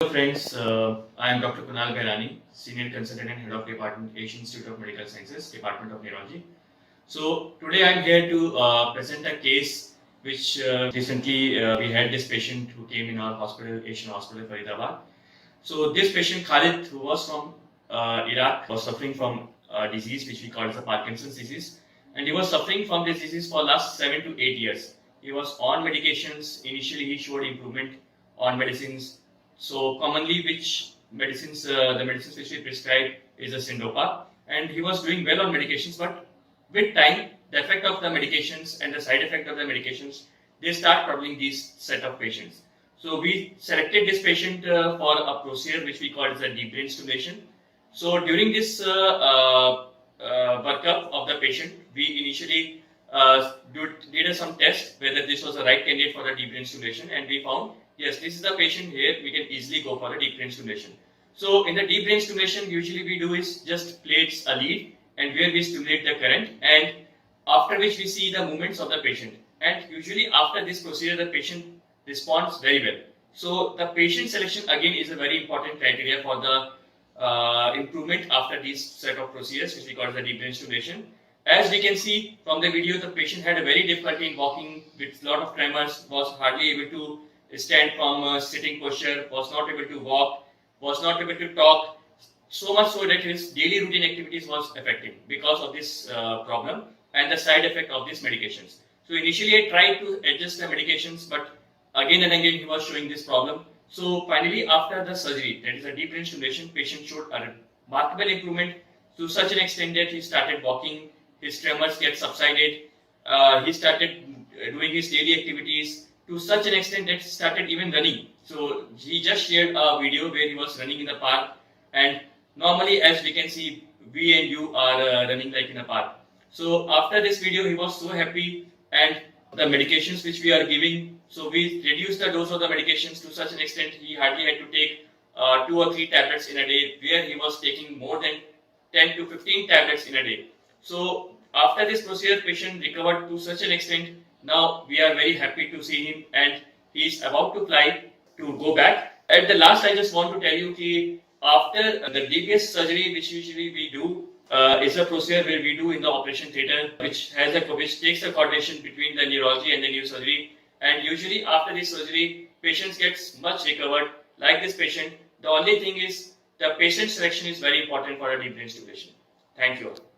Hello friends, I am Dr. Kunal Gairani, Senior Consultant and Head of Department, Asian Institute of Medical Sciences, Department of Neurology. So today I am here to present a case which recently we had this patient who came in our hospital, Asian Hospital, Faridabad. So this patient Khalid, who was from Iraq, was suffering from a disease which we call as a Parkinson's disease, and he was suffering from this disease for last 7 to 8 years. He was on medications. Initially, he showed improvement on medicines. So commonly, which medicines, the medicines which we prescribe is a Syndopa, and he was doing well on medications. But with time, the effect of the medications and the side effect of the medications, they start troubling these set of patients. So we selected this patient for a procedure which we call as a deep brain stimulation. So during this workup of the patient, we initially did some test whether this was the right candidate for the deep brain stimulation, and we found yes, this is the patient here. We can easily go for a deep brain stimulation. So in the deep brain stimulation, usually we do is just place a lead and where we stimulate the current, and after which we see the movements of the patient. And usually after this procedure, the patient responds very well. So the patient selection again is a very important criteria for the improvement after these set of procedures which we call the deep brain stimulation. As we can see from the video, the patient had a very difficulty in walking with a lot of tremors, was hardly able to stand from a sitting posture, was not able to walk, was not able to talk, so much so that his daily routine activities was affected because of this problem and the side effect of these medications. So initially I tried to adjust the medications, but again and again he was showing this problem. So finally after the surgery, that is a deep brain stimulation, patient showed a remarkable improvement to such an extent that he started walking, his tremors get subsided, he started doing his daily activities to such an extent that he started even running. So he just shared a video where he was running in the park, and normally as we can see, we and you are running like in a park. So after this video, he was so happy, and the medications which we are giving, so we reduced the dose of the medications to such an extent he hardly had to take 2 or 3 tablets in a day, where he was taking more than 10 to 15 tablets in a day. So after this procedure, patient recovered to such an extent. Now we are very happy to see him, and he is about to fly to go back. At the last, I just want to tell you that after the DBS surgery, which usually we do, is a procedure where we do in the operation theatre, which takes a coordination between the neurology and the neurosurgery. And usually after this surgery, patients gets much recovered. Like this patient, the only thing is the patient selection is very important for a deep brain stimulation. Thank you all.